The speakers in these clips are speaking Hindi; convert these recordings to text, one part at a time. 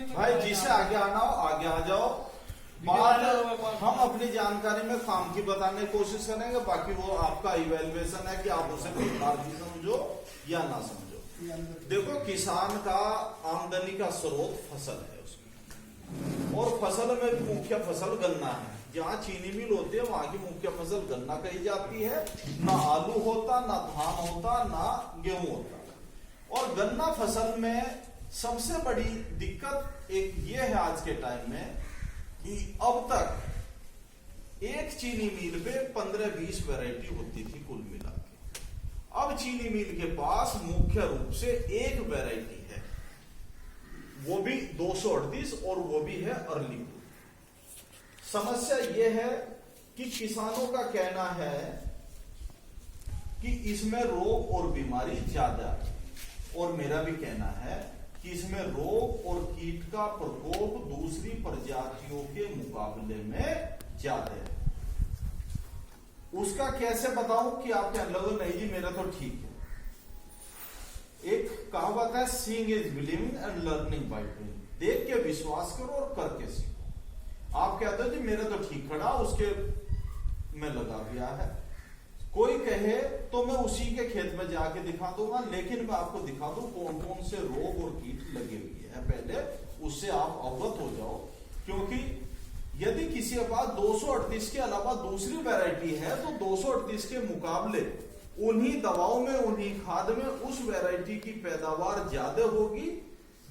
भाई जिसे आगे आना हो आगे आ जाओ। बात हम अपनी जानकारी में काम की बताने की कोशिश करेंगे, बाकी वो आपका इवेल्युएशन है कि आप उसे बेकार भी समझो या ना समझो। देखो, किसान का आमदनी का स्रोत फसल है उसमें, और फसल में मुख्य फसल गन्ना है। जहाँ चीनी मिल होती है वहां की मुख्य फसल गन्ना कही जाती है। ना आलू होता, ना धान होता, ना गेहूं होता। और गन्ना फसल में सबसे बड़ी दिक्कत एक ये है आज के टाइम में कि अब तक एक चीनी मिल पे 15-20 वैरायटी होती थी कुल मिला के। अब चीनी मिल के पास मुख्य रूप से एक वैरायटी है, वो भी 238, और वो भी है अर्ली। समस्या ये है कि किसानों का कहना है कि इसमें रोग और बीमारी ज्यादा है, और मेरा भी कहना है कि इसमें रोग और कीट का प्रकोप दूसरी प्रजातियों के मुकाबले में ज्यादा है। उसका कैसे बताऊं कि आप कहने लगो नहीं जी मेरा तो ठीक है। एक कहावत है, seeing is believing and learning by doing. देख के विश्वास करो और करके सीखो। आप कहते हो जी मेरा तो ठीक खड़ा, उसके में लगा दिया है। कोई कहे तो मैं उसी के खेत में जाके दिखा दूंगा, लेकिन मैं आपको दिखा दूं कौन कौन से रोग और कीट लगे हुए हैं, पहले उससे आप अवगत हो जाओ। क्योंकि यदि किसी के पास 238 के अलावा दूसरी वैरायटी है तो 238 के मुकाबले उन्हीं दवाओं में, उन्हीं खाद में उस वैरायटी की पैदावार ज्यादा होगी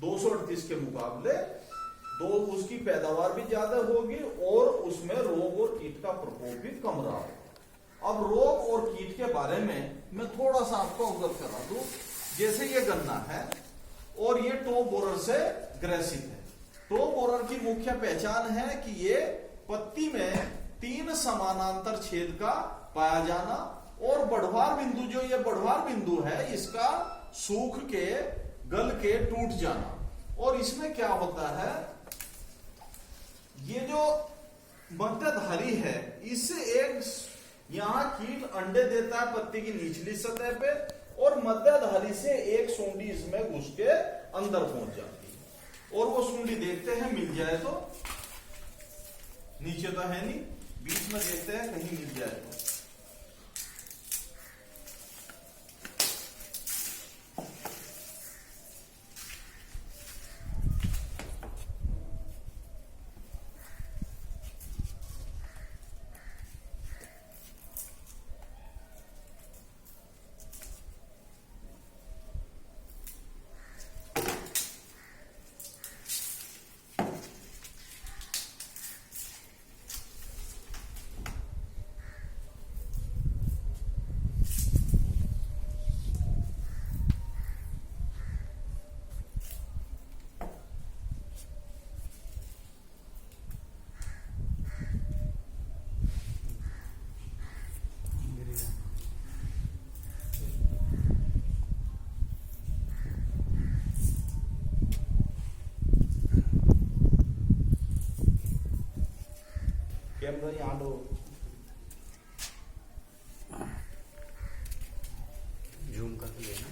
238 के मुकाबले, तो उसकी पैदावार भी ज्यादा होगी और उसमें रोग और कीट का प्रकोप भी कम रहा होगा। अब रोग और कीट के बारे में मैं थोड़ा सा आपको अवगत करा दूं। जैसे ये गन्ना है और ये टॉप बोरर से ग्रसित है। टॉप बोरर की मुख्य पहचान है कि ये पत्ती में 3 समानांतर छेद का पाया जाना, और बढ़वार बिंदु, जो ये बढ़वार बिंदु है, इसका सूख के गल के टूट जाना। और इसमें क्या होता है, ये जो मध्यधारी है इससे एक यहां कीट अंडे देता है पत्ती की निचली सतह पे, और मध्यधारी से एक सूंडी इसमें घुस के अंदर पहुंच जाती है। और वो सूंडी देखते हैं मिल जाए तो, नीचे तो है नहीं, बीच में देखते हैं कहीं मिल जाए तो। कैमरा यहाँ लो, जूम करके लेना।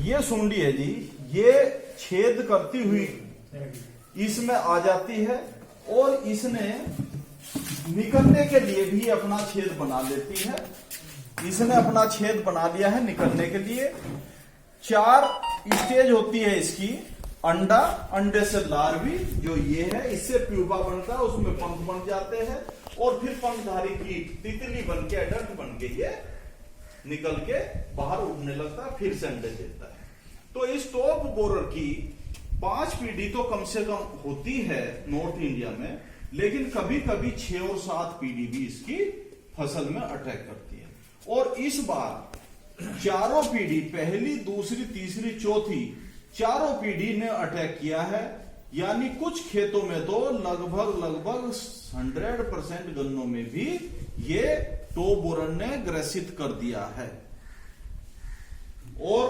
ये सूंडी है जी, ये छेद करती हुई इसमें आ जाती है, और इसने निकलने के लिए भी अपना छेद बना लेती है। इसने अपना छेद बना लिया है निकलने के लिए। 4 स्टेज होती है इसकी। अंडा, अंडे से लार्वी जो ये है, इससे प्यूपा बनता है, उसमें पंख बन जाते हैं, और फिर पंखधारी कीट तितली बन के, अडल्ट बन के ये निकल के बाहर उड़ने लगता है, फिर से अंडे देता है। तो इस टॉप बोरर की 5 पीढ़ी तो कम से कम होती है नॉर्थ इंडिया में, लेकिन कभी कभी 6 और 7 पीढ़ी भी इसकी फसल में अटैक करती है। और इस बार 4 पीढ़ी, पहली, दूसरी, तीसरी, चौथी, 4 पीढ़ी ने अटैक किया है। यानी कुछ खेतों में तो लगभग 100% गन्नों में भी ये टॉप बोरर ने ग्रसित कर दिया है। और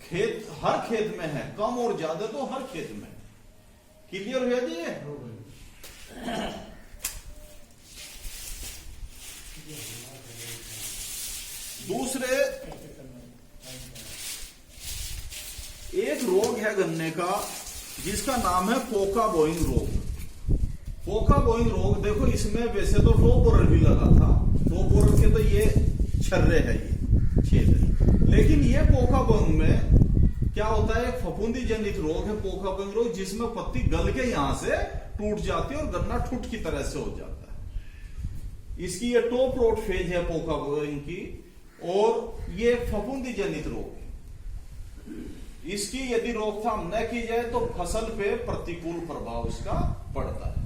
खेत, हर खेत में है, कम और ज्यादा तो हर खेत में। क्लियर हुआ जी ये? दूसरे एक रोग है गन्ने का जिसका नाम है पोका बोइंग रोग। पोका बोइंग रोग देखो, इसमें वैसे तो टॉप बोरर भी लगा था, टॉप बोरर के तो ये छर्रे है, ये छेद है, लेकिन ये पोका बोइंग में क्या होता है, एक फफूंदी जनित रोग है पोका बोइंग रोग, जिसमें पत्ती गल के यहां से टूट जाती है और गन्ना ठुट की तरह से हो जाता है। इसकी ये टॉप रोड फेज है पोका बोइंग की, और ये फफूंदी जनित रोग है। इसकी यदि रोकथाम न की जाए तो फसल पे प्रतिकूल प्रभाव इसका पड़ता है।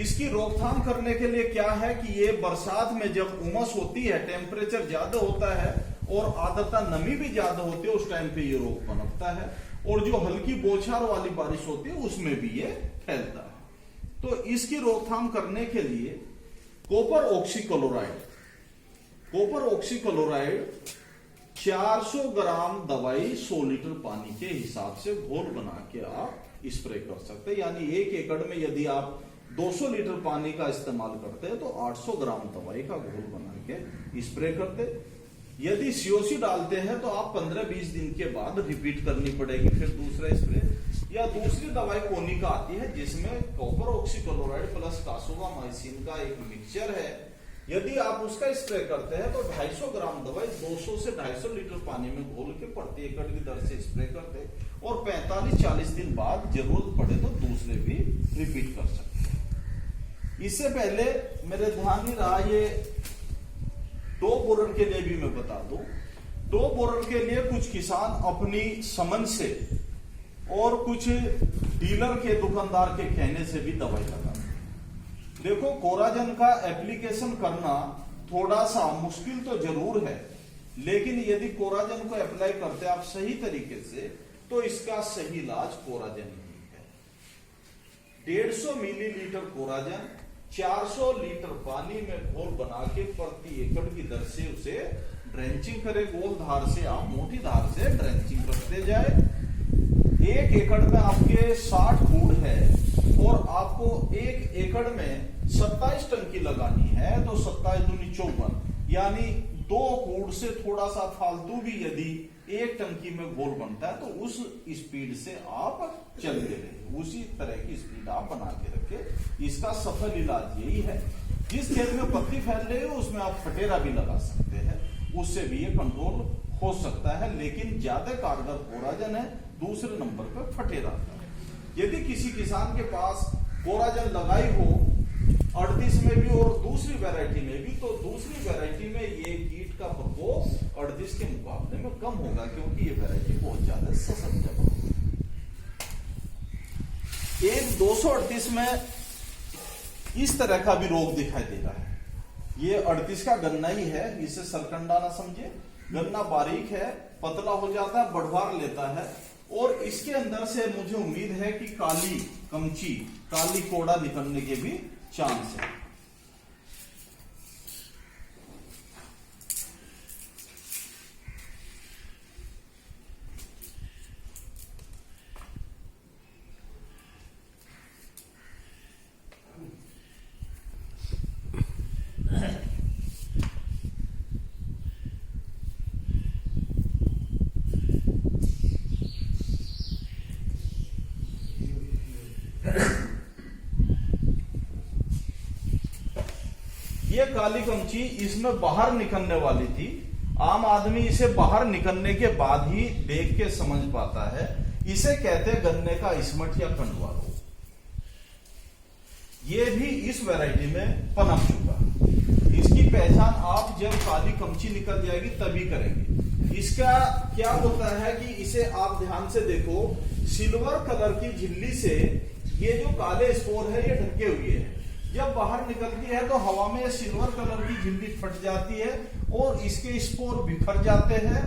इसकी रोकथाम करने के लिए क्या है कि ये बरसात में जब उमस होती है, टेम्परेचर ज्यादा होता है और आर्द्रता नमी भी ज्यादा होती है, उस टाइम पे ये रोग पनपता है, और जो हल्की बौछार वाली बारिश होती है उसमें भी ये फैलता है। तो इसकी रोकथाम करने के लिए कॉपर ऑक्सीक्लोराइड 400 ग्राम दवाई 100 लीटर पानी के हिसाब से घोल बना के आप स्प्रे कर सकते हैं। यानी 1 एकड़ में यदि आप 200 लीटर पानी का इस्तेमाल करते हैं तो 800 ग्राम दवाई का घोल बना के स्प्रे करते। यदि सीओसी डालते हैं तो आप 15-20 दिन के बाद रिपीट करनी पड़ेगी फिर दूसरा स्प्रे। या दूसरी दवाई कोनिका आती है जिसमें कॉपर ऑक्सीक्लोराइड प्लस कासोवामाइसिन का एक मिक्सचर है, यदि आप उसका स्प्रे करते हैं तो 250 ग्राम दवाई 200 से 250 लीटर पानी में घोल के प्रति एकड़ की दर से स्प्रे करते, और 45-40 दिन बाद जरूरत पड़े तो दूसरे भी रिपीट कर सकते हैं। इससे पहले मेरे ध्यान नहीं रहा, ये टॉप बोरर के लिए भी मैं बता दूं, टॉप बोरर के लिए कुछ किसान अपनी समझ से और कुछ डीलर के दुकानदार के कहने से भी दवाई लगाते। देखो, कोराजन का एप्लीकेशन करना थोड़ा सा मुश्किल तो जरूर है, लेकिन यदि कोराजन को अप्लाई करते आप सही तरीके से तो इसका सही इलाज कोराजन ही है। 150 मिलीलीटर कोराजन 400 लीटर पानी में घोल बना के प्रति एकड़ की दर से उसे ड्रेंचिंग करे। गोल धार से आप मोटी धार से ड्रेंचिंग करते जाए। 1 एकड़ में आपके 60 कूड़ है और आपको 1 एकड़ में 27 टंकी लगानी है, तो 27 दूनी 54, यानी 2 कूड़ से थोड़ा सा फालतू भी यदि 1 टंकी में घोल बनता है तो उस स्पीड से आप चलते रहे, उसी तरह की स्पीड आप बना के रखे। इसका सफल इलाज यही है। जिस खेत में पत्ती फैल रही है उसमें आप फटेरा भी लगा सकते हैं, उससे भी ये कंट्रोल हो सकता है, लेकिन ज्यादा कारगर कोराजन है, दूसरे नंबर पर फटेरा है। यदि किसी किसान के पास कोराजन लगाई हो 38 में भी और दूसरी वैरायटी में भी, तो दूसरी वैरायटी में ये कीट का प्रकोप 38 के मुकाबले में कम होगा, क्योंकि ये वैरायटी बहुत ज्यादा ससंजब है। एक 238 में इस तरह का भी रोग दिखाई दे रहा है। ये 38 का गन्ना ही है, इसे सरकंडा ना समझे। गन्ना बारीक है, पतला हो जाता है, बढ़वार लेता है, और इसके अंदर से मुझे उम्मीद है कि काली कमची, काली कोड़ा निकलने के भी चांस है। ये काली कमची इसमें बाहर निकलने वाली थी। आम आदमी इसे बाहर निकलने के बाद ही देख के समझ पाता है। इसे कहते हैं गन्ने का इसमट या कंडवा रोग। ये भी इस वैरायटी में पनप चुका। इसकी पहचान आप जब काली कमची निकल जाएगी तभी करेंगे। इसका क्या होता है कि इसे आप ध्यान से देखो, सिल्वर कलर की झिल्ली से ये जो काले स्पोर है ये ढके हुए हैं। जब बाहर निकलती है तो हवा में सिल्वर कलर की झिल्ली फट जाती है और इसके स्पोर बिखर जाते हैं,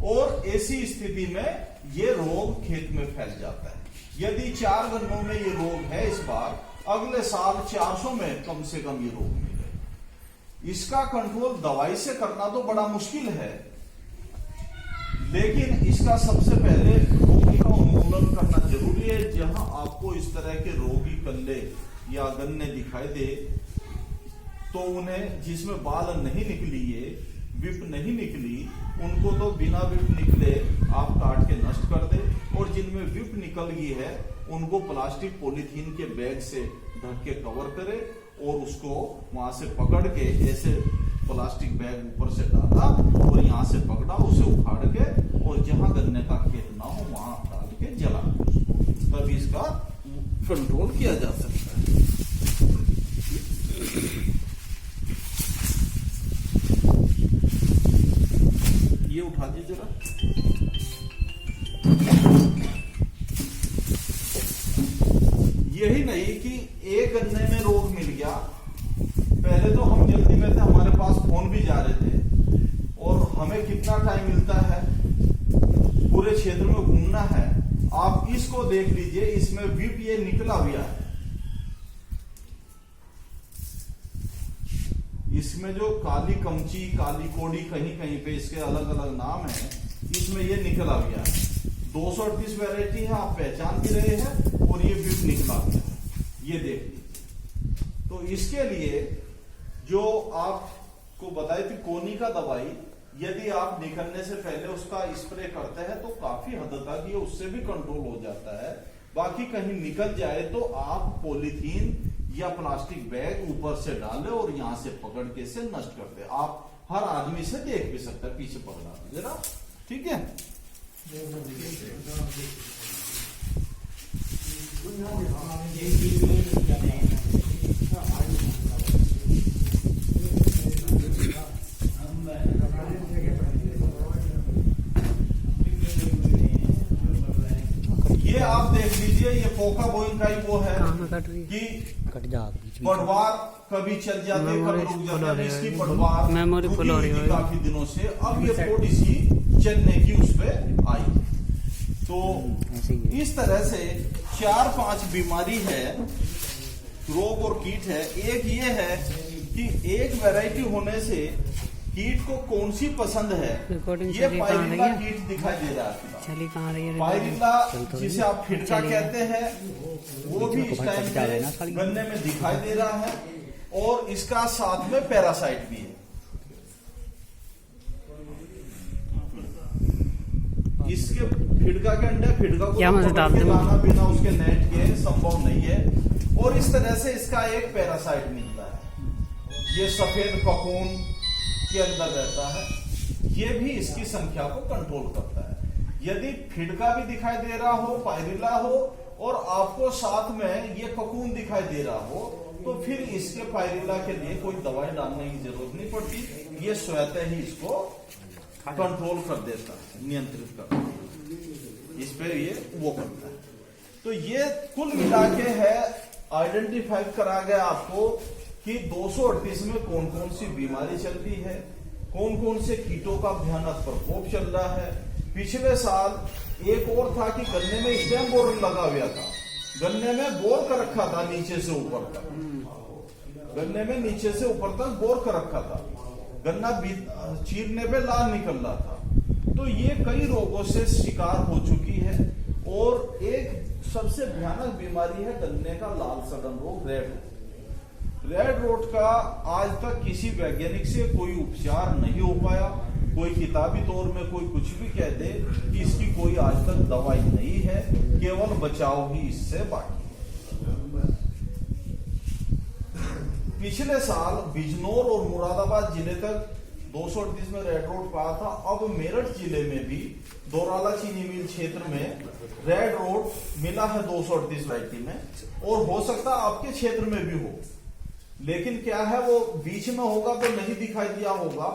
और ऐसी स्थिति में ये रोग खेत में फैल जाता है। यदि 4 गन्नों में ये रोग है इस बार, अगले साल 400 में कम से कम ये रोग मिले। इसका कंट्रोल दवाई से करना तो बड़ा मुश्किल है, लेकिन इसका सबसे पहले रोगी का उन्मूलन करना जरूरी है। जहां आपको इस तरह के रोगी कल्ले या गन्ने दिखाई दे तो उन्हें, जिसमें बाल नहीं निकली है, विप नहीं निकली, उनको तो बिना विप निकले आप काट के नष्ट कर दे, और जिनमें विप निकल गई है उनको प्लास्टिक पॉलीथीन के बैग से ढक के कवर करे और उसको वहां से पकड़ के ऐसे प्लास्टिक बैग ऊपर से डाला और यहाँ से पकड़ा, उसे उखाड़ के और जहां गन्ने का खेत ना हो वहां डाल के जला दो, तभी इसका कंट्रोल किया जा सकता है। ये उठा दीजिए जरा। यही नहीं कि एक गन्ने में रोग मिल गया, पहले तो हम जल्दी में थे, हमारे पास फोन भी जा रहे थे और हमें कितना टाइम मिलता है, पूरे क्षेत्र में घूमना है। आप इसको देख लीजिए, इसमें विप ये निकला हुआ है, इसमें जो काली कमची, काली कोड़ी, कहीं कहीं पे इसके अलग अलग नाम है, इसमें ये निकला हुआ है। 238 वैरायटी है, आप पहचान भी रहे हैं, और ये विप निकला हुआ है, ये देख लीजिए। तो इसके लिए जो आपको बताई थी कोनी का दवाई, यदि आप निकलने से पहले उसका स्प्रे करते हैं तो काफी हद तक ये उससे भी कंट्रोल हो जाता है। बाकी कहीं निकल जाए तो आप पॉलीथीन या प्लास्टिक बैग ऊपर से डाले और यहां से पकड़ के इसे नष्ट कर दे। आप हर आदमी से देख भी सकते हैं, पीछे पकड़ा दीजिए ना, ठीक है। ये आप देख लीजिए, ये पोका बोइंग का ही वो है कि पटवार कभी चल जाते, कभी रुक जाते, इसकी पटवार मेमोरी फुल हो रही है काफी दिनों से, अब ये थोड़ी सी चलने की उस पे आई। तो इस तरह से 4-5 बीमारी है, रोग और कीट है। एक ये है कि एक वैरायटी होने से कीट को कौन सी पसंद है, ये पायरिल्ला कीट दिखाई दे रहा है। चली कहाँ रही है? पायरिल्ला जिसे आप फिटका कहते हैं, वो भी इस टाइम पे गन्ने में दिखाई दे रहा है, और इसका साथ में पैरासाइट भी है। इसके फिटका के अंडे, फिटका को लाना बिना उसके नेट के संभव नहीं है, और इस तरह से इसका एक पैरासाइट मिलता है, ये सफेद ककून के अंदर रहता है, ये भी इसकी संख्या को कंट्रोल करता है। यदि फिडका भी दिखाई दे रहा हो, पायरिल्ला हो, और आपको साथ में ये ककून दिखाई दे रहा हो, तो फिर इसके पायरिल्ला के लिए कोई दवाई डालने की जरूरत नहीं पड़ती, ये स्वतः ही इसको कंट्रोल कर देता है, नियंत्रित करता है, इस पर ये वो करता है। तो ये कुल मिला के है, आइडेंटिफाई करा गया आपको कि 238 में कौन कौन सी बीमारी चल रही है, कौन कौन से कीटों का भयानक प्रकोप चल रहा है। पिछले साल एक और था कि गन्ने में स्टेम बोर लगा हुआ था, गन्ने में बोर कर रखा था नीचे से ऊपर तक, गन्ने में नीचे से ऊपर तक बोर कर रखा था, गन्ना चीरने पे लाल निकल रहा था। तो ये कई रोगों से शिकार हो चुकी है, और एक सबसे भयानक बीमारी है गन्ने का लाल सड़न रोग, रेड रोट का आज तक किसी वैज्ञानिक से कोई उपचार नहीं हो पाया। कोई किताबी तौर में कोई कुछ भी कह दे कि इसकी कोई आज तक दवाई नहीं है, केवल बचाव ही इससे बाकी है। पिछले साल बिजनौर और मुरादाबाद जिले तक 238 में रेड रोट पाया था। अब मेरठ जिले में भी दोराला चीनी मिल क्षेत्र में रेड रोट मिला है 238 वैरायटी में, और हो सकता है आपके क्षेत्र में भी हो, लेकिन क्या है वो बीच में होगा तो नहीं दिखाई दिया होगा,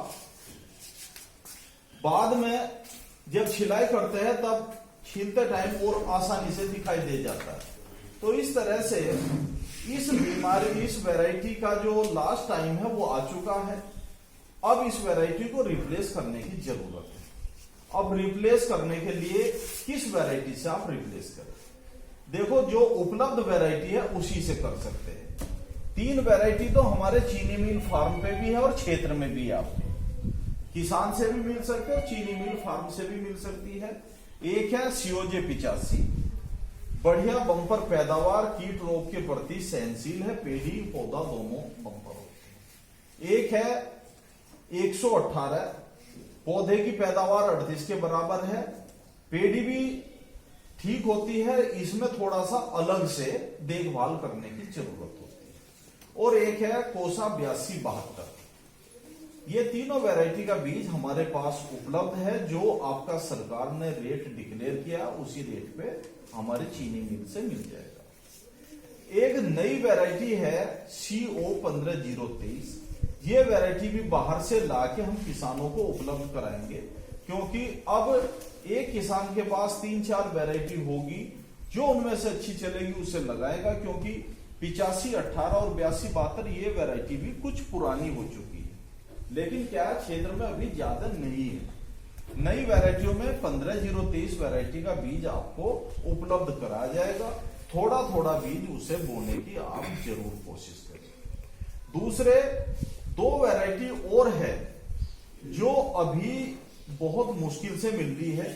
बाद में जब छिलाई करते हैं तब छीलते टाइम और आसानी से दिखाई दे जाता है। तो इस तरह से इस बीमारी, इस वैरायटी का जो लास्ट टाइम है वो आ चुका है। अब इस वैरायटी को रिप्लेस करने की जरूरत है। अब रिप्लेस करने के लिए किस वैरायटी से आप रिप्लेस करें? देखो, जो उपलब्ध वैरायटी है उसी से कर सकते हैं। 3 वैरायटी तो हमारे चीनी मिल फार्म पे भी है और क्षेत्र में भी है, आपके किसान से भी मिल सकते हैं और चीनी मिल फार्म से भी मिल सकती है। एक है सीओजे 85, बढ़िया बम्पर पैदावार, कीट रोग के प्रति सहनशील है, पेड़ी पौधा दोनों बम्पर होते हैं। एक है 118, पौधे की पैदावार 38 के बराबर है, पेड़ी भी ठीक होती है, इसमें थोड़ा सा अलग से देखभाल करने की जरूरत होती है। और एक है कोसा 8272। ये तीनों वैरायटी का बीज हमारे पास उपलब्ध है, जो आपका सरकार ने रेट डिक्लेयर किया उसी रेट पे हमारे चीनी मिल से मिल जाएगा। एक नई वैरायटी है CO 15023। ये वैरायटी भी बाहर से लाके हम किसानों को उपलब्ध कराएंगे, क्योंकि अब एक किसान के पास 3-4 वैरायटी होगी, जो उनमें से अच्छी चलेगी उसे लगाएगा, क्योंकि 8518 और 8272 ये वैरायटी भी कुछ पुरानी हो चुकी है, लेकिन क्या क्षेत्र में अभी ज्यादा नहीं है। नई वैरायटियों में 15023 वैरायटी का बीज आपको उपलब्ध कराया जाएगा। थोड़ा थोड़ा बीज उसे बोने की आप जरूर कोशिश करें। दूसरे 2 वैरायटी और है जो अभी बहुत मुश्किल से मिल रही है।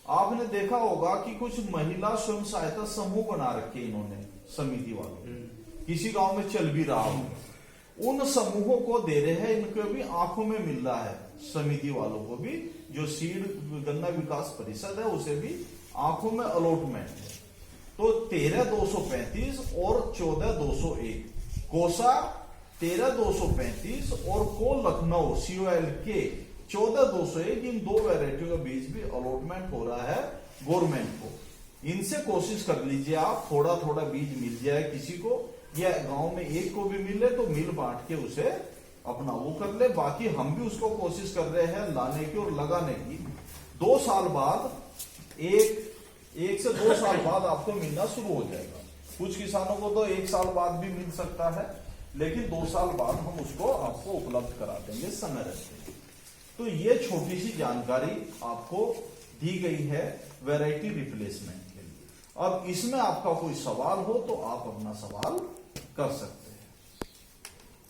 आपने देखा होगा कि कुछ महिला स्वयं सहायता समूह बना रखे इन्होंने, समिति वालों, किसी गांव में चल भी रहा हो, उन समूहों को दे रहे हैं, इनको भी आंखों में मिल रहा है, समिति वालों को भी, जो सीड गन्ना विकास परिषद है उसे भी आंखों में अलॉटमेंट है। तो 13235 और 14201 कोसा 13235 और को लखनऊ COL के 14201, इन 2 वैरायटियों का बीज भी अलॉटमेंट हो रहा है गवर्नमेंट को। इनसे कोशिश कर लीजिए आप, थोड़ा थोड़ा बीज मिल जाए किसी को, या गांव में एक को भी मिले तो मिल बांट के उसे अपना वो कर ले। बाकी हम भी उसको कोशिश कर रहे हैं लाने की और लगाने की। 2 साल बाद, एक से 2 साल बाद आपको मिलना शुरू हो जाएगा। कुछ किसानों को तो 1 साल बाद भी मिल सकता है, लेकिन 2 साल बाद हम उसको आपको उपलब्ध करा देंगे समय रहते। तो ये छोटी सी जानकारी आपको दी गई है वैरायटी रिप्लेसमेंट के लिए। अब इसमें आपका कोई सवाल हो तो आप अपना सवाल कर सकते हैं।